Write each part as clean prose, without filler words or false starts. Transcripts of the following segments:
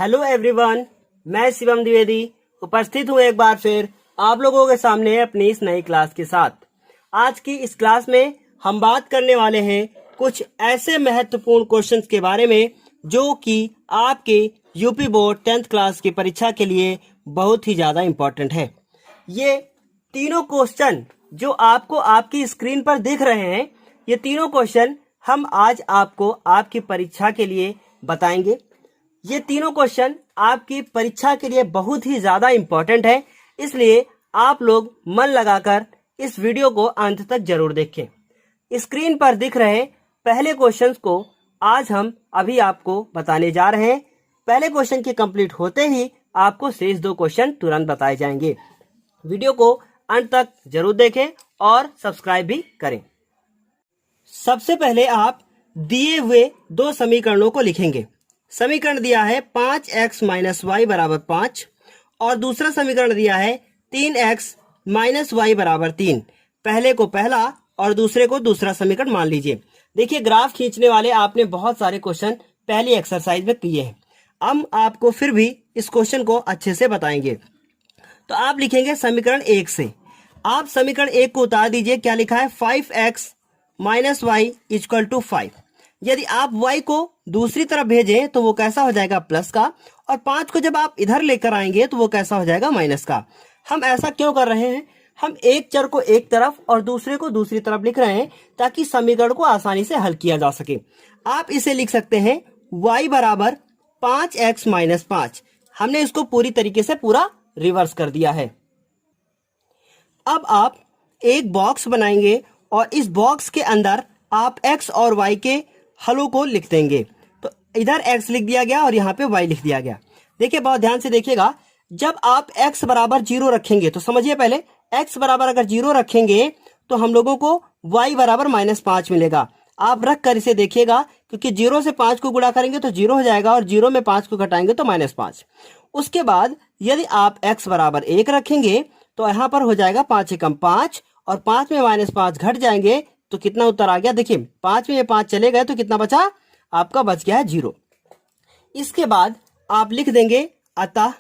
Hello everyone, मैं शिवम द्विवेदी उपस्थित हूँ एक बार फिर आप लोगों के सामने अपनी इस नई क्लास के साथ। आज की इस क्लास में हम बात करने वाले हैं कुछ ऐसे महत्वपूर्ण क्वेश्चंस के बारे में जो कि आपके यूपी बोर्ड 10th क्लास की परीक्षा के लिए बहुत ही ज़्यादा इम्पोर्टेंट है। ये तीनों क्वेश्चन जो आपको आपकी स्क्रीन पर दिख रहे हैं, ये तीनों क्वेश्चन हम आज आपको आपकी परीक्षा के लिए बताएंगे। ये तीनों क्वेश्चन आपकी परीक्षा के लिए बहुत ही ज़्यादा इम्पोर्टेंट है, इसलिए आप लोग मन लगाकर इस वीडियो को अंत तक जरूर देखें। स्क्रीन पर दिख रहे पहले क्वेश्चंस को आज हम अभी आपको बताने जा रहे हैं। पहले क्वेश्चन के कंप्लीट होते ही आपको शेष दो क्वेश्चन तुरंत बताए जाएंगे। वीडियो को अंत तक जरूर देखें और सब्सक्राइब भी करें। सबसे पहले आप दिए हुए दो समीकरणों को लिखेंगे। समीकरण दिया है 5x - y = 5 और दूसरा समीकरण दिया है 3x - y = 3। पहले को पहला और दूसरे को दूसरा समीकरण मान लीजिए। देखिए, ग्राफ खींचने वाले आपने बहुत सारे क्वेश्चन पहली एक्सरसाइज में किए हैं। हम आपको फिर भी इस क्वेश्चन को अच्छे से बताएंगे। तो आप लिखेंगे समीकरण 1 से। आप समीकरण 1 को उतार दीजिए। क्या लिखा है? 5x - y = 5। यदि आप y को दूसरी तरफ भेजें तो वो कैसा हो जाएगा? प्लस का। और 5 को जब आप इधर लेकर आएंगे तो वो कैसा हो जाएगा? माइनस का। हम ऐसा क्यों कर रहे हैं? हम एक चर को एक तरफ और दूसरे को दूसरी तरफ लिख रहे हैं ताकि समीकरण को आसानी से हल किया जा सके। आप इसे लिख सकते हैं y = 5x - 5। हमने इसको पूरी तरीके से पूरा रिवर्स कर दिया है। अब आप एक बॉक्स बनाएंगे और इस बॉक्स के अंदर आप x और y के हलों को लिख देंगे। तो इधर x लिख दिया गया और यहाँ पे y लिख दिया गया। देखिए, बहुत ध्यान से देखिएगा। जब आप x = 0 रखेंगे तो समझिए, पहले x = अगर 0 रखेंगे तो हम लोगों को y = -5 मिलेगा। आप रख कर इसे देखिएगा, क्योंकि 0 से 5 को गुणा करेंगे तो 0 हो जाएगा और 0 में 5 को घटाएंगे तो -5। उसके बाद यदि आप x = 1 रखेंगे तो यहाँ पर हो जाएगा 5 × 5 और 5 में -5 घट जाएंगे तो कितना उत्तर आ गया? देखिए, 5 में 5 चले गए तो कितना बचा? आपका बच गया है 0। इसके बाद आप लिख देंगे अतः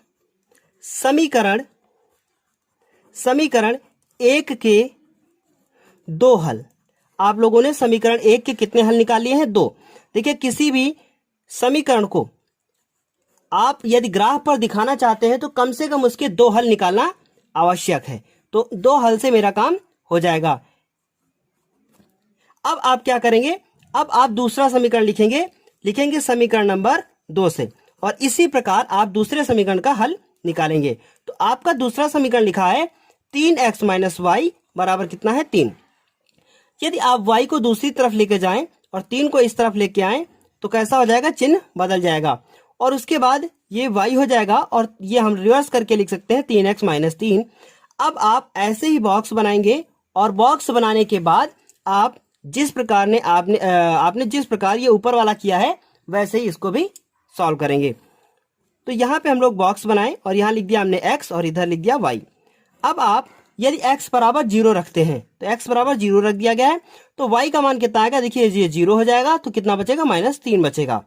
समीकरण 1 के 2 हल। आप लोगों ने समीकरण 1 के कितने हल निकाल लिए हैं? 2। देखिए, किसी भी समीकरण को आप यदि ग्राफ पर दिखाना चाहते हैं तो कम से कम उसके 2 हल निकालना आवश्यक है। तो 2 हल से मेरा काम हो जाएगा। अब आप क्या करेंगे? अब आप दूसरा समीकरण लिखेंगे समीकरण नंबर 2 से, और इसी प्रकार आप दूसरे समीकरण का हल निकालेंगे। तो आपका दूसरा समीकरण लिखा है 3x - y = कितना है? 3। यदि आप y को दूसरी तरफ लेके जाएं और 3 को इस तरफ लेके आएं तो कैसा हो जाएगा? चिन्ह बदल जाएगा और उसके बाद ये y हो जाएगा और ये हम रिवर्स करके लिख सकते हैं 3x - 3। अब आप ऐसे ही बॉक्स बनाएंगे और बॉक्स बनाने के बाद आप जिस प्रकार ने आपने जिस प्रकार ये ऊपर वाला किया है वैसे ही इसको भी सॉल्व करेंगे। तो यहाँ पे हम लोग बॉक्स बनाए और यहाँ लिख दिया हमने x और इधर लिख दिया y। अब आप यदि x = 0 रखते हैं तो x = 0 रख दिया गया है तो y का मान कितना आएगा? देखिए, ये 0 हो जाएगा तो कितना बचेगा? -3 बचेगा।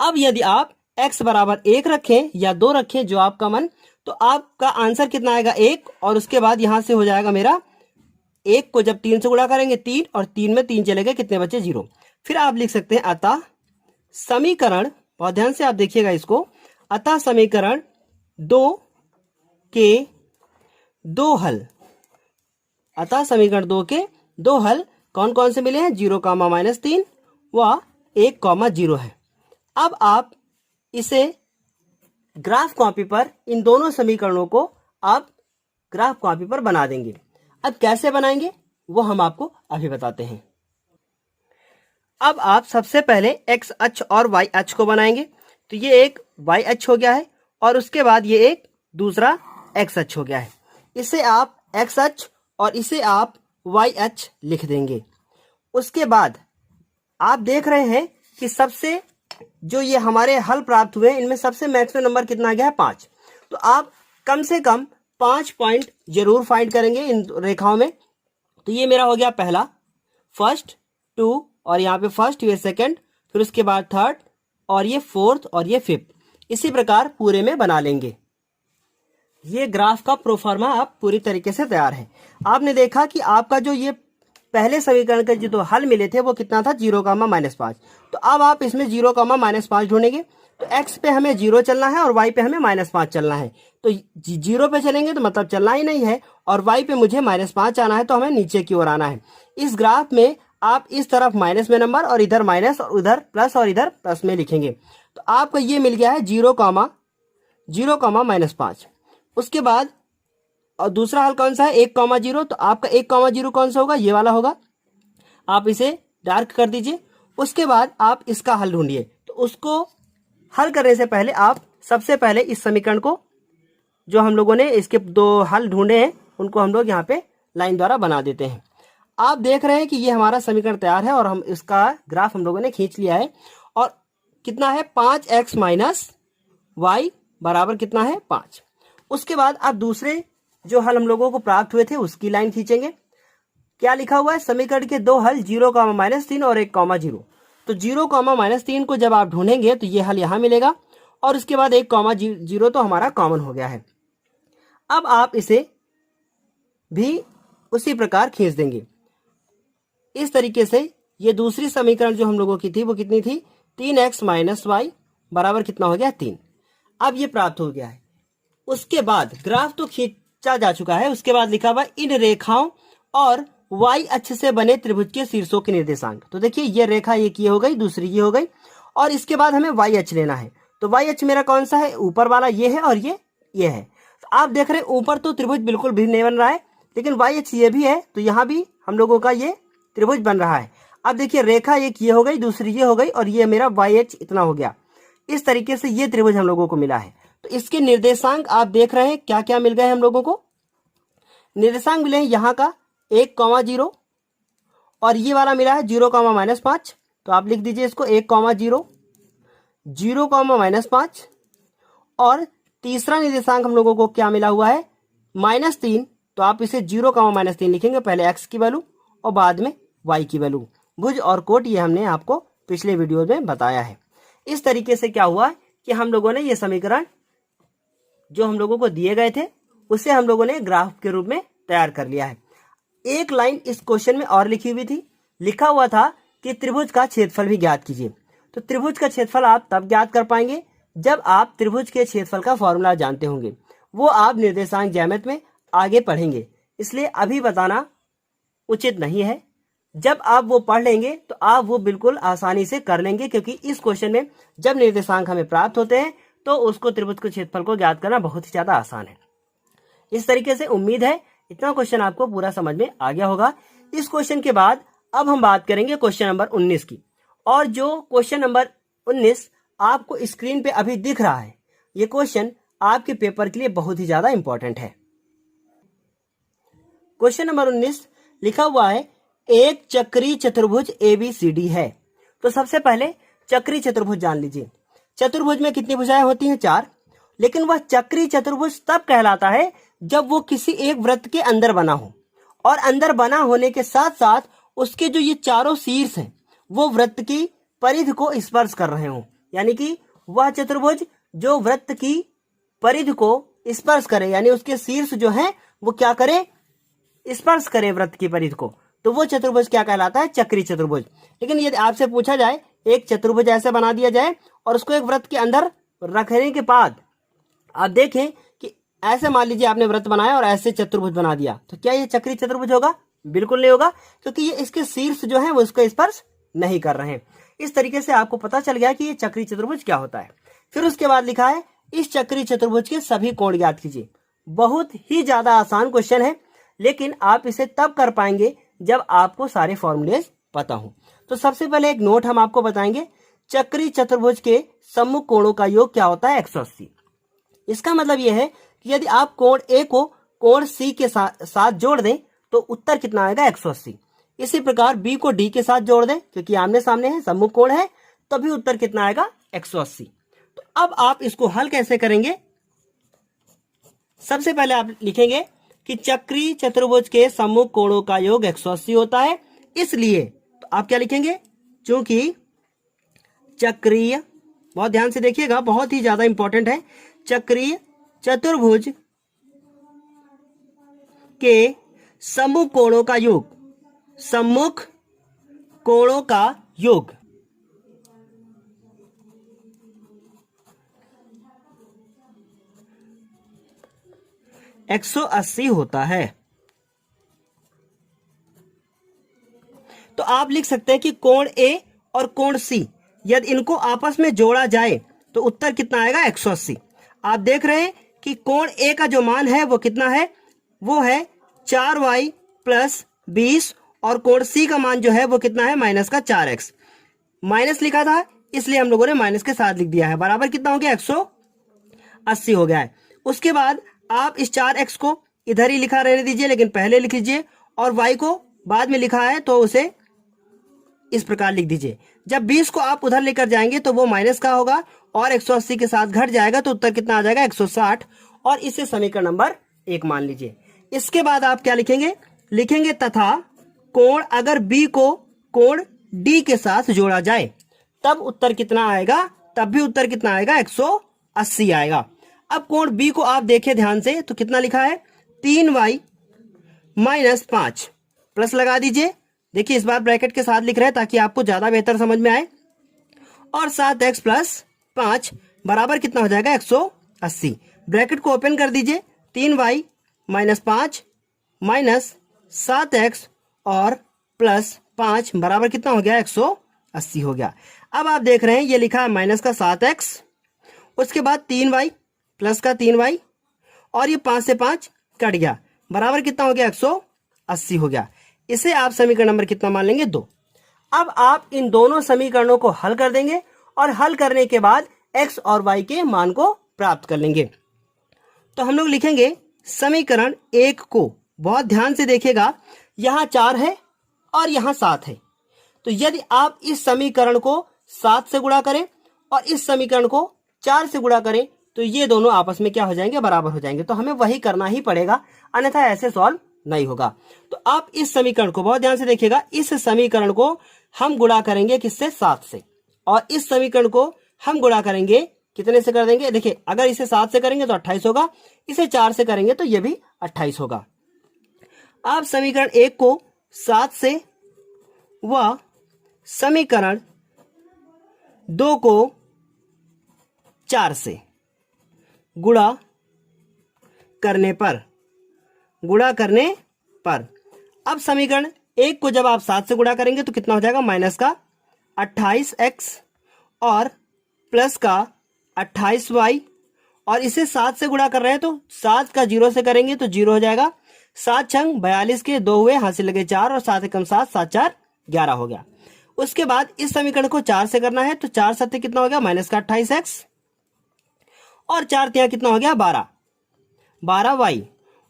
अब यदि आप x = 1 रखें या 2 रखें, जो आपका मन, तो आपका आंसर कितना आएगा? 1। और उसके बाद यहां से हो जाएगा मेरा 1 को जब 3 से गुणा करेंगे 3 और 3 में 3 चले गए, कितने बचे? 0। फिर आप लिख सकते हैं अतः समीकरण, बहुत ध्यान से आप देखिएगा इसको, अतः समीकरण 2 के 2 हल। अतः समीकरण 2 के 2 हल कौन कौन से मिले हैं? 0, -3 व 1, 0 है। अब आप इसे ग्राफ कॉपी पर, इन दोनों समीकरणों को आप ग्राफ कॉपी पर बना देंगे। अब कैसे बनाएंगे वो हम आपको अभी बताते हैं। अब आप सबसे पहले x अक्ष और y अक्ष को बनाएंगे। तो ये एक y अक्ष हो गया है और उसके बाद ये एक दूसरा x अक्ष हो गया है। इसे आप x अक्ष और इसे आप y अक्ष लिख देंगे। उसके बाद आप देख रहे हैं कि सबसे जो ये हमारे हल प्राप्त हुए, इनमें सबसे मैक्सिमम नंबर कितना आ गया है? 5। तो आप कम से कम 5 पॉइंट जरूर फाइंड करेंगे इन रेखाओं में। तो ये मेरा हो गया पहला, फर्स्ट, 2 और यहाँ पे फर्स्ट, ये सेकंड, फिर उसके बाद थर्ड और ये फोर्थ और ये फिफ्थ। इसी प्रकार पूरे में बना लेंगे। ये ग्राफ का प्रोफार्मा अब पूरी तरीके से तैयार है। आपने देखा कि आपका जो ये पहले समीकरण के जो हल मिले थे वो कितना था, 0,-5। तो अब आप इसमें 0,-5 ढूंढेंगे। तो x पे हमें 0 चलना है और y पे हमें -5 चलना है। तो 0 पे चलेंगे तो मतलब चलना ही नहीं है, और y पे मुझे -5 आना है, तो हमें नीचे की ओर आना है। इस ग्राफ में आप इस तरफ माइनस में नंबर और इधर माइनस और उधर प्लस और इधर प्लस में लिखेंगे। तो आपको ये मिल गया है 0,0,-5। उसके बाद और दूसरा हल कौन सा है, 1,0। तो आपका 1,0 कौन सा होगा, ये वाला होगा। आप इसे डार्क कर दीजिए। उसके बाद आप इसका हल ढूंढिए। तो उसको हल करने से पहले आप सबसे पहले इस समीकरण को, जो हम लोगों ने इसके 2 हल ढूंढे हैं, उनको हम लोग यहाँ पे लाइन द्वारा बना देते हैं। आप देख रहे हैं कि ये हमारा समीकरण तैयार है और हम इसका ग्राफ हम लोगों ने खींच लिया है। और कितना है, 5x - y बराबर कितना है, 5। उसके बाद आप दूसरे जो हल हम लोगों को प्राप्त हुए थे उसकी लाइन खींचेंगे। क्या लिखा हुआ है, समीकरण के 2 हल 0,-3 और 1,0। तो 0,-3 को जब आप ढूंढेंगे तो ये हल यहां मिलेगा, और उसके बाद 1,0 तो हमारा कॉमन हो गया है। अब आप इसे भी उसी प्रकार खींच देंगे। इस तरीके से ये दूसरी समीकरण जो हम लोगों की थी वो कितनी थी, 3x - y बराबर कितना हो गया, 3। अब ये प्राप्त हो गया है। उसके बाद ग्राफ तो खींचा जा चुका है। उसके बाद लिखा हुआ इन रेखाओं और y अक्ष से बने त्रिभुज के शीर्षों के निर्देशांक। तो देखिए ये रेखा एक ये हो गई, दूसरी ये हो गई, और इसके बाद हमें y अक्ष लेना है। तो y अक्ष मेरा कौन सा है, ऊपर वाला ये है और ये है। तो आप देख रहे हैं ऊपर तो त्रिभुज बिल्कुल भी नहीं बन रहा है, लेकिन y अक्ष ये भी है, तो यहाँ भी हम लोगों का ये त्रिभुज बन रहा है। अब देखिए रेखा एक ये हो गई, दूसरी ये हो गई, और ये मेरा y अक्ष इतना हो गया। इस तरीके से ये त्रिभुज हम लोगों को मिला है। तो इसके निर्देशांक आप देख रहे हैं क्या क्या मिल गए हम लोगों को। निर्देशांक मिले हैं यहाँ का 1,0 और ये वाला मिला है 0,-5। तो आप लिख दीजिए इसको 1,0, 0,-5। और तीसरा निर्देशांक हम लोगों को क्या मिला हुआ है, -3। तो आप इसे 0,-3 लिखेंगे, पहले x की वैल्यू और बाद में y की वैल्यू। भुज और कोट ये हमने आपको पिछले वीडियो में बताया है। इस तरीके से क्या हुआ कि हम लोगों ने ये समीकरण जो हम लोगों को दिए गए थे उसे हम लोगों ने ग्राफ के रूप में तैयार कर लिया है। एक लाइन इस क्वेश्चन में और लिखी हुई थी, लिखा हुआ था कि त्रिभुज का क्षेत्रफल भी ज्ञात कीजिए। तो त्रिभुज का क्षेत्रफल आप तब ज्ञात कर पाएंगे जब आप त्रिभुज के क्षेत्रफल का फॉर्मूला जानते होंगे। वो आप निर्देशांक ज्यामिति में आगे पढ़ेंगे, इसलिए अभी बताना उचित नहीं है। जब आप वो पढ़ लेंगे तो आप वो बिल्कुल आसानी से कर लेंगे, क्योंकि इस क्वेश्चन में जब निर्देशांक हमें प्राप्त होते हैं तो उसको त्रिभुज के क्षेत्रफल को ज्ञात करना बहुत ही ज्यादा आसान है। इस तरीके से उम्मीद है इतना क्वेश्चन आपको पूरा समझ में आ गया होगा। इस क्वेश्चन के बाद अब हम बात करेंगे क्वेश्चन नंबर 19 की। और जो क्वेश्चन नंबर 19 आपको स्क्रीन पे अभी दिख रहा है, ये क्वेश्चन आपके पेपर के लिए बहुत ही ज्यादा इंपॉर्टेंट है। क्वेश्चन नंबर 19 लिखा हुआ है एक चक्रीय चतुर्भुज ABCD है। तो सबसे पहले चक्रीय चतुर्भुज जान लीजिए। चतुर्भुज में कितनी भुजाएं होती हैं, 4। लेकिन वह चक्रीय चतुर्भुज तब कहलाता है जब वो किसी एक वृत्त के अंदर बना हो, और अंदर बना होने के साथ साथ उसके जो ये चारों शीर्ष हैं वो वृत्त की परिधि को स्पर्श कर रहे हों। यानी कि वह चतुर्भुज जो वृत्त की परिधि को स्पर्श करे, यानी उसके शीर्ष जो हैं वो क्या करे, स्पर्श करे वृत्त की परिधि को, तो वो चतुर्भुज क्या कहलाता है, चक्रीय चतुर्भुज। लेकिन यदि आपसे पूछा जाए एक चतुर्भुज ऐसे बना दिया जाए और उसको एक वृत्त के अंदर रखने के बाद आप देखें कि ऐसे मान लीजिए आपने वृत्त बनाया और ऐसे चतुर्भुज बना दिया, तो क्या ये चक्रीय चतुर्भुज होगा? बिल्कुल नहीं होगा, क्योंकि ये इसके शीर्ष जो है वो इसको स्पर्श नहीं कर रहे हैं। इस तरीके से आपको पता चल गया कि ये चक्रीय चतुर्भुज क्या होता है। फिर उसके बाद लिखा है इस चक्रीय चतुर्भुज के सभी कोण ज्ञात कीजिए। बहुत ही ज्यादा आसान क्वेश्चन है, लेकिन आप इसे तब कर पाएंगे जब आपको सारे फॉर्मूलेज पता हो। तो सबसे पहले एक नोट हम आपको बताएंगे, चक्रीय चतुर्भुज के सम्मुख कोणों का योग क्या होता है, 180। इसका मतलब यह है कि यदि आप कोण ए को कोण सी के साथ जोड़ दें तो उत्तर कितना आएगा, 180। इसी प्रकार बी को डी के साथ जोड़ दें, क्योंकि आमने सामने है, सम्मुख कोण है, तभी उत्तर कितना आएगा, 180। तो अब आप इसको हल कैसे करेंगे? सबसे पहले आप लिखेंगे कि चक्रीय चतुर्भुज के सम्मुख कोणों का योग 180 होता है, इसलिए तो आप क्या लिखेंगे, क्योंकि चक्रीय बहुत ध्यान से देखिएगा, बहुत ही ज्यादा इंपॉर्टेंट है। चक्रीय चतुर्भुज के सम्मुख कोणों का योग, सम्मुख कोणों का योग 180 होता है। तो आप लिख सकते हैं कि कोण ए और कोण सी यदि इनको आपस में जोड़ा जाए तो उत्तर कितना आएगा 180। आप देख रहे हैं कि कोण ए का जो मान है वो कितना है, वो है 4y प्लस 20 और कोण सी का मान जो है वो कितना है माइनस का 4x। माइनस लिखा था इसलिए हम लोगों ने माइनस के साथ लिख दिया है, बराबर कितना हो गया 180 हो गया है। उसके बाद आप इस 4x को इधर ही लिखा रहने दीजिए, लेकिन पहले लिख लीजिए, और y को बाद में लिखा है तो उसे इस प्रकार लिख दीजिए। जब 20 को आप उधर लेकर जाएंगे तो वो माइनस का होगा और 180 के साथ घट जाएगा तो उत्तर कितना आ जाएगा 160, और इसे समीकरण नंबर 1 मान लीजिए। इसके बाद आप क्या लिखेंगे, लिखेंगे तथा कोण अगर b को कोण d के साथ जोड़ा जाए तब उत्तर कितना आएगा, तब भी उत्तर कितना आएगा 180 आएगा। अब कोण b को आप देखें ध्यान से तो कितना लिखा है 3y माइनस 5, प्लस लगा दीजिए, देखिए इस बार ब्रैकेट के साथ लिख रहे हैं ताकि आपको ज्यादा बेहतर समझ में आए, और 7x प्लस 5 बराबर कितना हो जाएगा 180। ब्रैकेट को ओपन कर दीजिए, 3y माइनस 5 माइनस 7x और प्लस 5 बराबर कितना हो गया 180 हो गया। अब आप देख रहे हैं ये लिखा है माइनस का 7x, उसके बाद 3y प्लस का 3y और ये 5 से 5 कट गया, बराबर कितना हो गया 180 हो गया। इसे आप समीकरण नंबर कितना मान लेंगे 2। अब आप इन दोनों समीकरणों को हल कर देंगे और हल करने के बाद x और y के मान को प्राप्त कर लेंगे। तो हम लोग लिखेंगे समीकरण 1 को, बहुत ध्यान से देखिएगा, यहां 4 है और यहां 7 है। तो यदि आप इस समीकरण को 7 से गुणा करें और इस समीकरण को 4 से गुणा करें तो ये दोनों आपस में क्या हो जाएंगे, बराबर हो जाएंगे। तो हमें वही करना ही पड़ेगा, अन्यथा ऐसे सॉल्व नहीं होगा। तो आप इस समीकरण को बहुत ध्यान से देखिएगा, इस समीकरण को हम गुणा करेंगे किससे 7 से, और इस समीकरण को हम गुणा करेंगे कितने से कर देंगे, देखिए अगर इसे 7 से करेंगे तो 28 होगा, इसे 4 से करेंगे तो ये भी 28 होगा। आप समीकरण 1 को 7 से व समीकरण 2 को 4 से गुणा करने पर अब समीकरण 1 को जब आप 7 से गुणा करेंगे तो कितना हो जाएगा माइनस का 28x और प्लस का 28y, और इसे 7 से गुणा कर रहे हैं तो 7 का 0 से करेंगे तो 0 हो जाएगा। 7 छंग 42 के 2 हुए, हासिल लगे 4 और 7 एकम 7, 7 4 11 हो गया। उसके बाद इस समीकरण को 4 से करना है तो 4 7 कितना हो गया माइनस का 28x और 4 3 कितना हो गया 12y।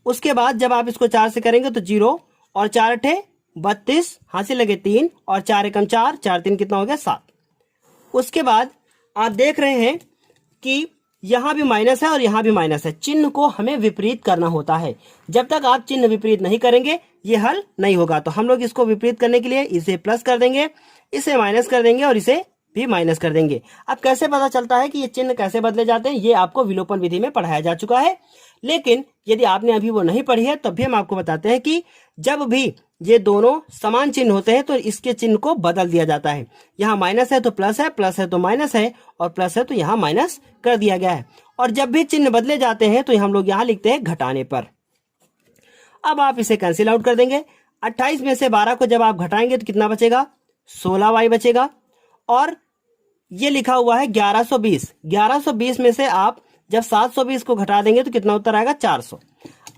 उसके बाद जब आप इसको 4 से करेंगे तो 0 और 4 8 32, हासिल लगे 3 और 4 एकम 4, 4 3 कितना हो गया 7। उसके बाद आप देख रहे हैं कि यहां भी माइनस है और यहां भी माइनस है, चिन्ह को हमें विपरीत करना होता है। जब तक आप चिन्ह विपरीत नहीं करेंगे ये हल नहीं होगा। तो हम लोग इसको विपरीत करने के लिए इसे प्लस कर देंगे, इसे माइनस कर देंगे और इसे भी माइनस कर देंगे। अब कैसे पता चलता है कि ये चिन्ह कैसे बदले जाते हैं, ये आपको विलोपन विधि में पढ़ाया जा चुका है, लेकिन यदि आपने अभी वो नहीं पढ़ी है तब भी हम आपको बताते हैं कि जब भी ये दोनों समान चिन्ह होते हैं तो इसके चिन्ह को बदल दिया जाता है। यहाँ माइनस है तो प्लस है, प्लस है तो माइनस है, और प्लस है तो यहाँ माइनस कर दिया गया है। और जब भी चिन्ह बदले जाते हैं तो हम लोग यहाँ लिखते हैं घटाने पर। अब आप इसे कैंसिल आउट कर देंगे। 28 में से 12 को जब आप घटाएंगे तो कितना बचेगा 16y बचेगा, और ये लिखा हुआ है 1120। 1120 में से आप जब 720 को घटा देंगे तो कितना उत्तर आएगा 400।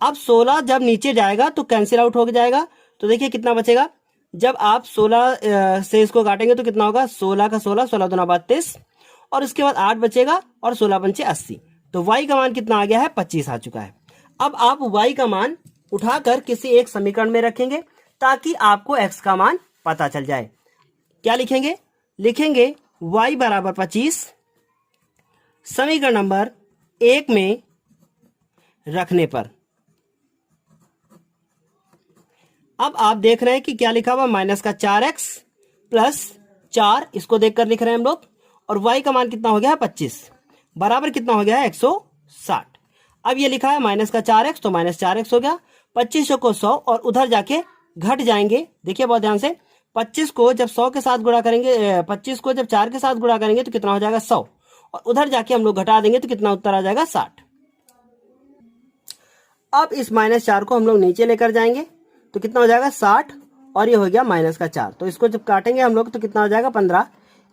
अब 16 जब नीचे जाएगा तो कैंसिल आउट हो जाएगा, तो देखिए कितना बचेगा। जब आप 16 से इसको काटेंगे तो कितना होगा 16 का 16, 16 दूना 32, और उसके बाद 8 बचेगा और 16 पंचे 80। तो y का मान कितना आ गया है 25 आ चुका है। अब आप y का मान उठाकर किसी एक समीकरण में रखेंगे ताकि आपको x का मान पता चल जाए। क्या लिखेंगे, लिखेंगे y बराबर 25 समीकरण नंबर 1 में रखने पर। अब आप देख रहे हैं कि क्या लिखा हुआ माइनस का 4x प्लस 4, इसको देखकर लिख रहे हैं हम लोग, और y का मान कितना हो गया है 25, बराबर कितना हो गया है 160। अब ये लिखा है माइनस का 4x, तो माइनस 4x हो गया। 25 को 100 और उधर जाके घट जाएंगे। देखिए बहुत ध्यान से, 25 को जब 100 के साथ गुणा करेंगे, 25 को जब 4 के साथ गुणा करेंगे तो कितना हो जाएगा 100, और उधर जाके हम लोग घटा देंगे तो कितना उत्तर आ जाएगा 60। अब इस -4 को हम लोग नीचे लेकर जाएंगे तो कितना हो जाएगा 60, और ये हो गया माइनस का 4। तो इसको जब काटेंगे हम लोग तो कितना हो जाएगा 15।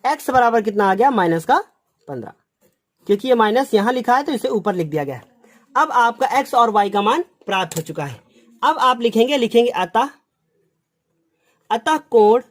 x बराबर कितना आ गया माइनस का 15, क्योंकि ये माइनस यहाँ लिखा है तो इसे ऊपर लिख दिया गया है। अब आपका x और y का मान प्राप्त हो चुका है। अब आप लिखेंगे अतः कोण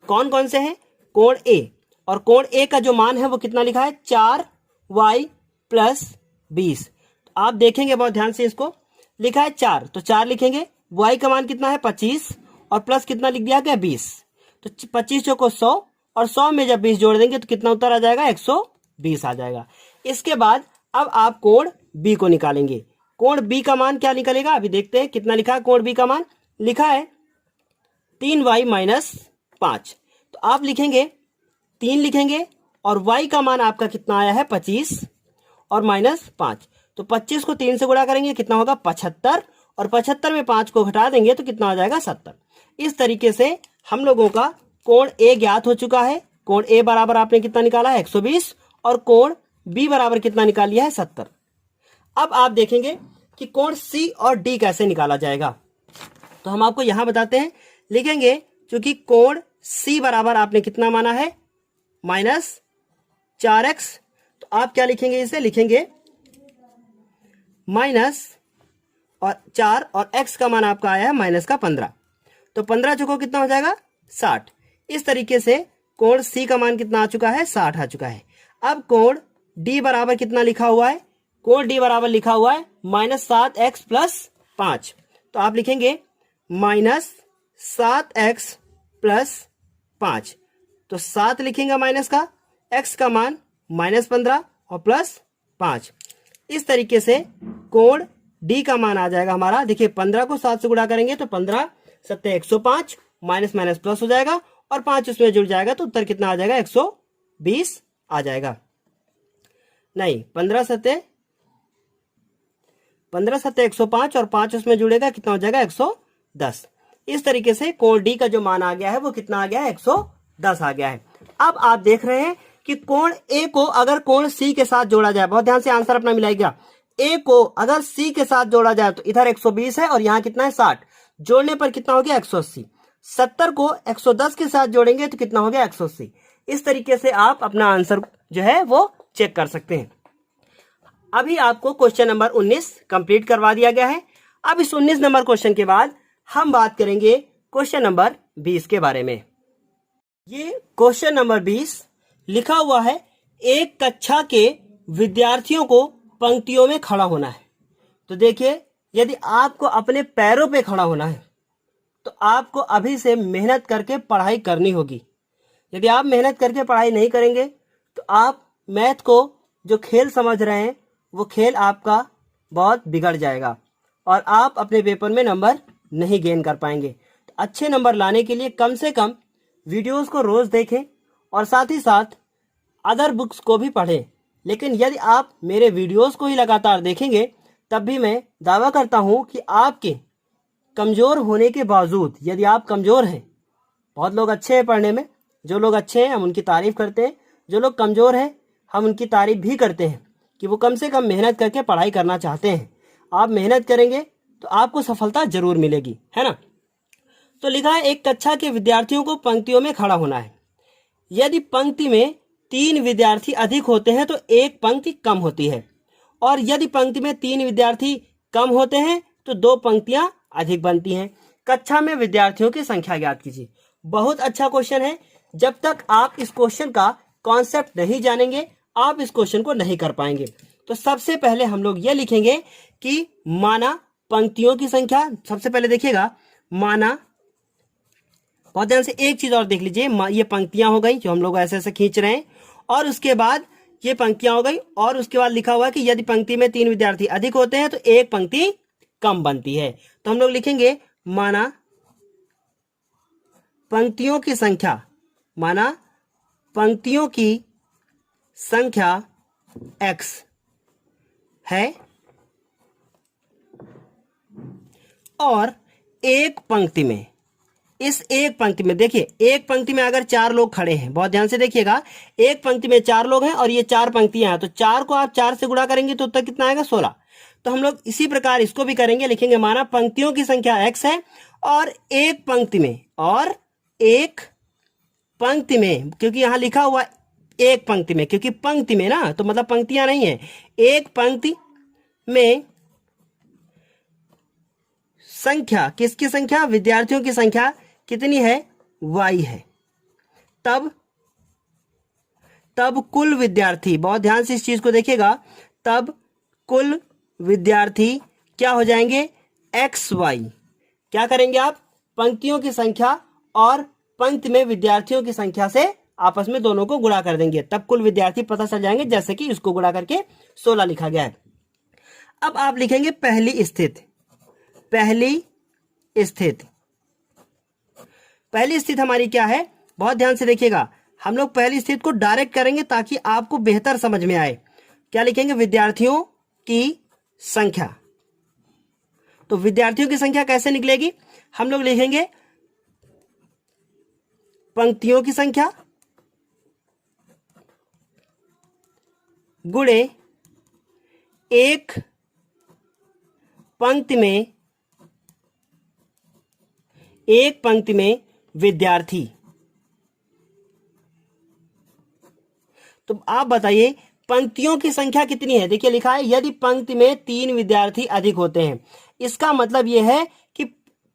कौन कौन से हैं, कोण A, और कोण A का जो मान है वो कितना लिखा है 4y + 20। तो आप देखेंगे बहुत ध्यान से, इसको लिखा है 4 तो 4 लिखेंगे, y का मान कितना है 25 और प्लस कितना लिख दिया गया 20। तो 25 को 100 और 100 में जब 20 जोड़ देंगे तो कितना उत्तर आ जाएगा 120 आ जाएगा। इसके बाद अब आप कोण B को निकालेंगे। कोण B का मान क्या निकलेगा अभी देखते हैं। कितना लिखा है कोण B का मान, लिखा है 3y - 5। तो आप लिखेंगे 3 लिखेंगे और y का मान आपका कितना आया है 25 और -5। तो 25 को 3 से गुणा करेंगे कितना होगा 75, और 75 में 5 को घटा देंगे तो कितना आ जाएगा 70। इस तरीके से हम लोगों का कोण A ज्ञात हो चुका है। कोण A बराबर आपने कितना निकाला है 120, और कोण B बराबर कितना निकाल लिया है 70। अब आप देखेंगे कि कोण C और D कैसे निकाला जाएगा। तो हम आपको यहां बताते हैं, लिखेंगे क्योंकि कोण C बराबर आपने कितना माना है -4x, तो आप क्या लिखेंगे, इसे लिखेंगे माइनस और 4 और x का मान आपका आया है -15। तो 15 चौको कितना हो जाएगा 60। इस तरीके से कोण C का मान कितना आ चुका है 60 आ चुका है। अब कोण D बराबर कितना लिखा हुआ है, कोण D बराबर लिखा हुआ है -7x + 5। तो आप लिखेंगे -7x + 5। तो 7 लिखेंगे माइनस का, x का मान -15 और +5। इस तरीके से कोण D का मान आ जाएगा हमारा, देखिए 15 को 7 से गुणा करेंगे तो 15 7 105, माइनस माइनस प्लस हो जाएगा और 5 उसमें जुड़ जाएगा तो उत्तर कितना आ जाएगा 120 आ जाएगा। नहीं 15 7 105 और 5 उसमें जुड़ेगा कितना हो जाएगा 110। इस तरीके से कोण D का जो मान आ गया है वो कितना आ गया है 110 आ गया है। अब आप देख रहे हैं कि कोण A को अगर कोण C के साथ जोड़ा जाए, बहुत ध्यान से आंसर अपना मिलाइएगा, A को अगर C के साथ जोड़ा जाए तो इधर 120 है और यहाँ कितना है 60, जोड़ने पर कितना हो गया 180। 70 को 110 के साथ जोड़ेंगे तो कितना हो गया 180। इस तरीके से आप अपना आंसर जो है वो चेक कर सकते हैं। अभी आपको क्वेश्चन नंबर 19 कंप्लीट करवा दिया गया है। अब इस 19 नंबर क्वेश्चन के बाद हम बात करेंगे क्वेश्चन नंबर 20 के बारे में। ये क्वेश्चन नंबर 20 लिखा हुआ है, एक कक्षा के विद्यार्थियों को पंक्तियों में खड़ा होना है। तो देखिए, यदि आपको अपने पैरों पे खड़ा होना है तो आपको अभी से मेहनत करके पढ़ाई करनी होगी। यदि आप मेहनत करके पढ़ाई नहीं करेंगे तो आप मैथ को जो खेल समझ रहे हैं वो खेल आपका बहुत बिगड़ जाएगा और आप अपने पेपर में नंबर नहीं गेन कर पाएंगे। तो अच्छे नंबर लाने के लिए कम से कम वीडियोस को रोज देखें और साथ ही साथ अदर बुक्स को भी पढ़ें। लेकिन यदि आप मेरे वीडियोस को ही लगातार देखेंगे तब भी मैं दावा करता हूं कि आपके कमज़ोर होने के बावजूद, यदि आप कमज़ोर हैं, बहुत लोग अच्छे हैं पढ़ने में, जो लोग अच्छे हैं हम उनकी तारीफ़ करते हैं, जो लोग कमज़ोर हैं हम उनकी तारीफ़ भी करते हैं कि वो कम से कम मेहनत करके पढ़ाई करना चाहते हैं। आप मेहनत करेंगे तो आपको सफलता जरूर मिलेगी, है ना। तो लिखा है, एक कक्षा के विद्यार्थियों को पंक्तियों में खड़ा होना है। यदि पंक्ति में 3 विद्यार्थी अधिक होते हैं तो एक पंक्ति कम होती है, और यदि पंक्ति में 3 विद्यार्थी कम होते हैं तो 2 पंक्तियां अधिक बनती हैं। कक्षा में विद्यार्थियों की संख्या ज्ञात कीजिए। बहुत अच्छा क्वेश्चन है। जब तक आप इस क्वेश्चन का कॉन्सेप्ट नहीं जानेंगे आप इस क्वेश्चन को नहीं कर पाएंगे। तो सबसे पहले हम लोग ये लिखेंगे कि माना पंक्तियों की संख्या। सबसे पहले देखिएगा, माना, बहुत ध्यान से एक चीज और देख लीजिए, ये पंक्तियां हो गई जो हम लोग ऐसे ऐसे खींच रहे हैं, और उसके बाद ये पंक्तियां हो गई, और उसके बाद लिखा हुआ है कि यदि पंक्ति में 3 विद्यार्थी अधिक होते हैं तो एक पंक्ति कम बनती है। तो हम लोग लिखेंगे माना पंक्तियों की संख्या, माना पंक्तियों की संख्या x है और एक पंक्ति में, इस एक पंक्ति में देखिए, एक पंक्ति में अगर 4 लोग खड़े हैं, बहुत ध्यान से देखिएगा, एक पंक्ति में 4 लोग हैं और ये 4 पंक्तियां हैं, तो 4 को आप 4 से गुणा करेंगे तो उत्तर कितना आएगा 16। तो हम लोग इसी प्रकार इसको भी करेंगे, लिखेंगे माना पंक्तियों की संख्या x है और एक पंक्ति में, और एक पंक्ति में, क्योंकि यहां लिखा हुआ एक पंक्ति में, क्योंकि पंक्ति में ना, तो मतलब पंक्तियां नहीं है, एक पंक्ति में संख्या, किसकी संख्या, विद्यार्थियों की संख्या कितनी है, y है। तब कुल विद्यार्थी, बहुत ध्यान से इस चीज को देखिएगा, तब कुल विद्यार्थी क्या हो जाएंगे, xy। क्या करेंगे आप, पंक्तियों की संख्या और पंक्ति में विद्यार्थियों की संख्या से आपस में दोनों को गुणा कर देंगे, तब कुल विद्यार्थी पता चल जाएंगे, जैसे कि इसको गुणा करके 16 लिखा गया है। अब आप लिखेंगे पहली स्थिति। पहली स्थिति हमारी क्या है, बहुत ध्यान से देखिएगा, हम लोग पहली स्थिति को डायरेक्ट करेंगे ताकि आपको बेहतर समझ में आए। क्या लिखेंगे, विद्यार्थियों की संख्या। तो विद्यार्थियों की संख्या कैसे निकलेगी, हम लोग लिखेंगे पंक्तियों की संख्या गुणे एक पंक्ति में विद्यार्थी। तो आप बताइए पंक्तियों की संख्या कितनी है, देखिए लिखा है यदि पंक्ति में 3 विद्यार्थी अधिक होते हैं, इसका मतलब यह है कि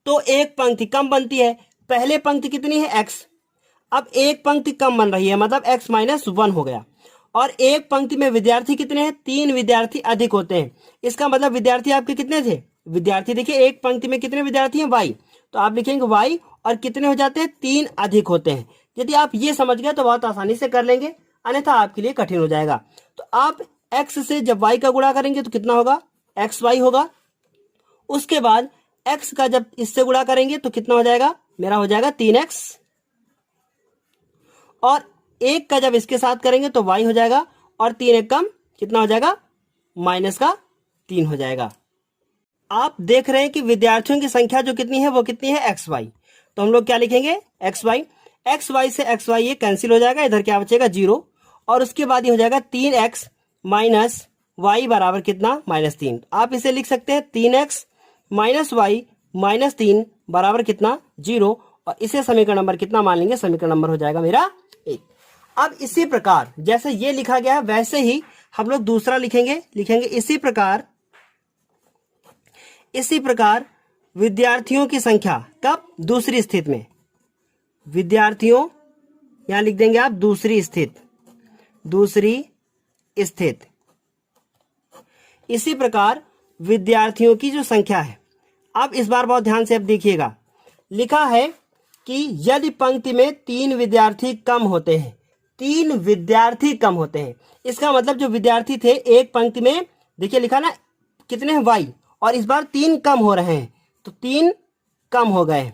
तो एक पंक्ति कम बनती है, पहले पंक्ति कितनी है x, अब एक पंक्ति कम बन रही है, मतलब x - 1 हो गया, और एक पंक्ति में विद्यार्थी कितने हैं, 3 विद्यार्थी अधिक होते हैं, इसका मतलब विद्यार्थी आपके कितने थे, विद्यार्थी देखिए एक पंक्ति में कितने विद्यार्थी हैं, y, तो आप लिखेंगे y, और कितने हो जाते हैं, 3 अधिक होते हैं। यदि आप ये समझ गए तो बहुत आसानी से कर लेंगे, अन्यथा आपके लिए कठिन हो जाएगा। तो आप x से जब y का गुणा करेंगे तो कितना होगा, xy होगा, उसके बाद x का जब इससे गुणा करेंगे तो कितना हो जाएगा, मेरा हो जाएगा 3x, और एक का जब इसके साथ करेंगे तो y हो जाएगा, और 3 एक कम कितना हो जाएगा, -3 हो जाएगा। आप देख रहे हैं कि विद्यार्थियों की संख्या जो कितनी है वो कितनी है, xy। तो हम लोग क्या लिखेंगे, xy से xy ये कैंसिल हो जाएगा, इधर क्या बचेगा 0, और उसके बाद ये हो जाएगा 3x माइनस y बराबर कितना, -3। आप इसे लिख सकते हैं 3x माइनस y माइनस 3 बराबर कितना, 0, और इसे समीकरण नंबर कितना मान लेंगे, समीकरण नंबर हो जाएगा मेरा 1। अब इसी प्रकार जैसे ये लिखा गया है वैसे ही हम लोग दूसरा लिखेंगे इसी प्रकार विद्यार्थियों की संख्या, कब, दूसरी स्थिति में, विद्यार्थियों, यहां लिख देंगे आप दूसरी स्थिति। इसी प्रकार विद्यार्थियों की जो संख्या है, अब इस बार बहुत ध्यान से अब देखिएगा, लिखा है कि यदि पंक्ति में 3 विद्यार्थी कम होते हैं, 3 विद्यार्थी कम होते हैं, इसका मतलब जो विद्यार्थी थे एक पंक्ति में, देखिए लिखा ना कितने हैं y, और इस बार 3 कम हो रहे हैं, तो 3 कम हो गए,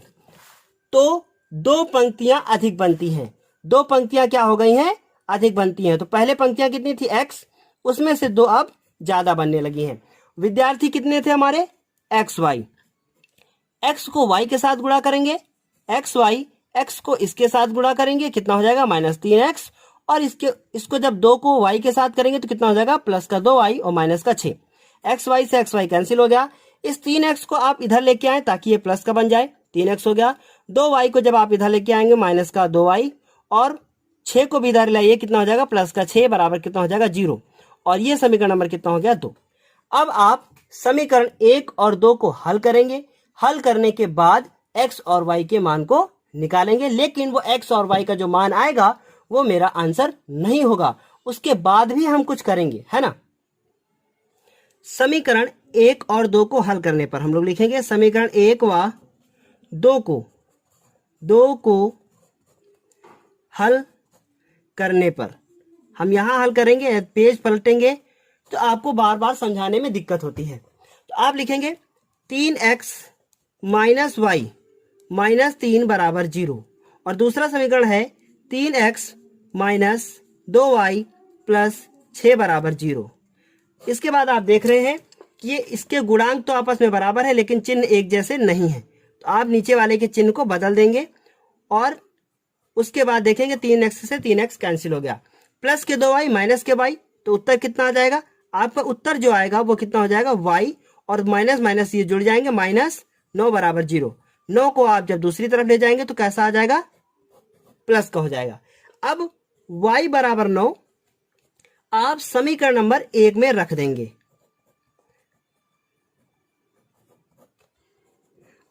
तो 2 पंक्तियां अधिक बनती हैं, 2 पंक्तियां क्या हो गई हैं, अधिक बनती हैं। तो पहले पंक्तियां कितनी थी x, उसमें से 2 अब ज्यादा बनने लगी हैं। विद्यार्थी कितने थे हमारे, xy, x को y के साथ गुणा करेंगे, xy, x को इसके साथ गुणा करेंगे, कितना हो जाएगा, -3x, और इसको जब 2 को y के साथ करेंगे तो कितना हो जाएगा, +2y और -6। xy से xy कैंसिल हो गया, इस 3x को आप इधर लेके आए ताकि ये प्लस का बन जाए, 3x हो गया, 2y को जब आप इधर लेके आएंगे -2y, और 6 को भी इधर लाइए, कितना हो जाएगा, +6 बराबर कितना हो जाएगा, 0, और ये समीकरण नंबर कितना हो गया, 2। अब आप समीकरण 1 और 2 को हल करेंगे, हल करने के बाद x और y के मान को निकालेंगे, लेकिन वो x और y का जो मान आएगा वो मेरा आंसर नहीं होगा, उसके बाद भी हम कुछ करेंगे, है ना। समीकरण 1 और 2 को हल करने पर हम लोग लिखेंगे समीकरण 1 व 2 को हल करने पर, हम यहां हल करेंगे, पेज पलटेंगे तो आपको बार बार समझाने में दिक्कत होती है। तो आप लिखेंगे 3x माइनस y -3 बराबर 0, और दूसरा समीकरण है 3x माइनस 2y प्लस 6 बराबर 0। इसके बाद आप देख रहे हैं कि ये इसके गुणांक तो आपस में बराबर है लेकिन चिन्ह एक जैसे नहीं है, तो आप नीचे वाले के चिन्ह को बदल देंगे और उसके बाद देखेंगे 3x से 3x कैंसिल हो गया, प्लस के 2y माइनस के y, तो उत्तर कितना आ जाएगा? आपका उत्तर जो आएगा वो कितना हो जाएगा? y और माइनस माइनस ये जुड़ जाएंगे, माइनस 9 बराबर 0। 9 को आप जब दूसरी तरफ ले जाएंगे तो कैसा आ जाएगा? प्लस का हो जाएगा। अब y बराबर 9 आप समीकरण नंबर 1 में रख देंगे।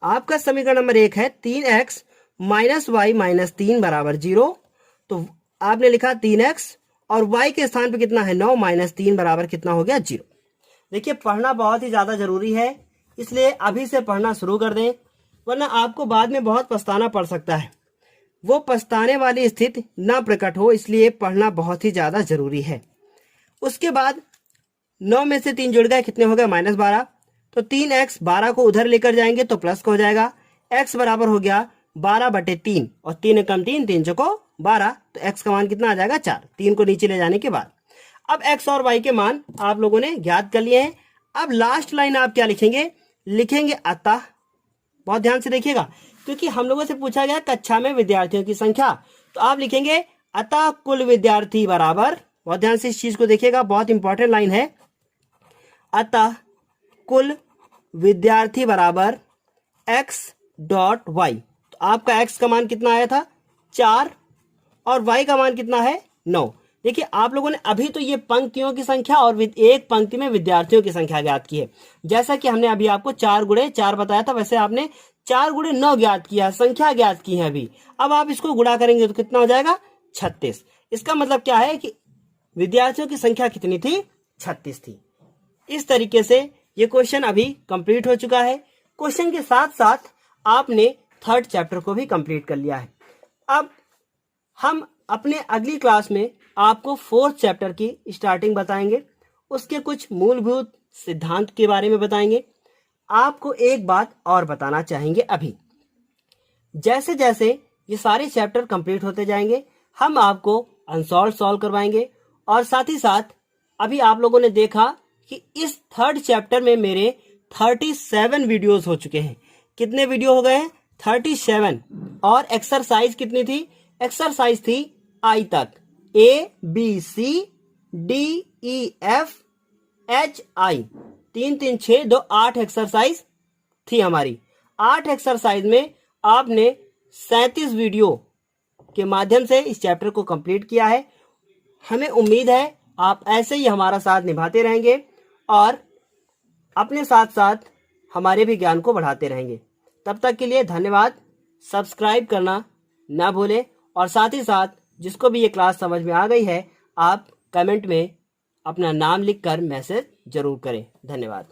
आपका समीकरण नंबर 1 है 3x माइनस वाई माइनस 3 बराबर 0। तो आपने लिखा 3x और y के स्थान पे कितना है? 9 माइनस 3 बराबर कितना हो गया? 0। देखिए पढ़ना बहुत ही ज्यादा जरूरी है, इसलिए अभी से पढ़ना शुरू कर दें, वरना आपको बाद में बहुत पछताना पड़ सकता है। वो पछताने वाली स्थिति ना प्रकट हो, इसलिए पढ़ना बहुत ही ज्यादा जरूरी है। उसके बाद 9 में से 3 जुड़ गए, कितने हो गए? माइनस 12। तो 3x 12 को उधर लेकर जाएंगे तो प्लस का हो जाएगा। x बराबर हो गया 12/3 और 3 कम 3 3 चौको 12, तो x का मान कितना आ जाएगा? 4। 3 को नीचे ले जाने के बाद अब x और y के मान आप लोगों ने ज्ञात कर लिए हैं। अब लास्ट लाइन आप क्या लिखेंगे? लिखेंगे अतः। बहुत ध्यान से देखिएगा क्योंकि हम लोगों से पूछा गया कक्षा में विद्यार्थियों की संख्या, तो आप लिखेंगे अतः कुल विद्यार्थी बराबर, बहुत ध्यान से इस चीज को देखिएगा, बहुत इंपॉर्टेंट लाइन है, अतः कुल विद्यार्थी बराबर x डॉट y। तो आपका x का मान कितना आया था? 4 और y का मान कितना है? 9। देखिए आप लोगों ने अभी तो ये पंक्तियों की संख्या और एक पंक्ति में विद्यार्थियों की संख्या ज्ञात की है। जैसा कि हमने अभी आपको 4 गुणे 4 बताया था, वैसे आपने 4 गुणे 9 ज्ञात किया, संख्या ज्ञात की है अभी। अब आप इसको गुणा करेंगे तो कितना हो जाएगा? 36। इसका मतलब क्या है कि विद्यार्थियों की संख्या कितनी थी? 36 थी। इस तरीके से ये क्वेश्चन अभी कंप्लीट हो चुका है। क्वेश्चन के साथ साथ आपने 3rd चैप्टर को भी कंप्लीट कर लिया है। अब हम अपने अगली क्लास में आपको 4th चैप्टर की स्टार्टिंग बताएंगे, उसके कुछ मूलभूत सिद्धांत के बारे में बताएंगे। आपको एक बात और बताना चाहेंगे, अभी जैसे जैसे ये सारे चैप्टर कंप्लीट होते जाएंगे हम आपको अनसॉल्व सॉल्व करवाएंगे, और साथ ही साथ अभी आप लोगों ने देखा कि इस 3rd चैप्टर में मेरे 37 वीडियोस हो चुके हैं। कितने वीडियो हो गए हैं? 37। और एक्सरसाइज कितनी थी? एक्सरसाइज थी आई तक, ABCDEFHI, 3 3 6 2 8 एक्सरसाइज थी हमारी। 8 एक्सरसाइज में आपने 37 वीडियो के माध्यम से इस चैप्टर को कंप्लीट किया है। हमें उम्मीद है आप ऐसे ही हमारा साथ निभाते रहेंगे और अपने साथ साथ हमारे भी ज्ञान को बढ़ाते रहेंगे। तब तक के लिए धन्यवाद। सब्सक्राइब करना ना भूलें, और साथ ही साथ जिसको भी ये क्लास समझ में आ गई है आप कमेंट में अपना नाम लिखकर मैसेज जरूर करें। धन्यवाद।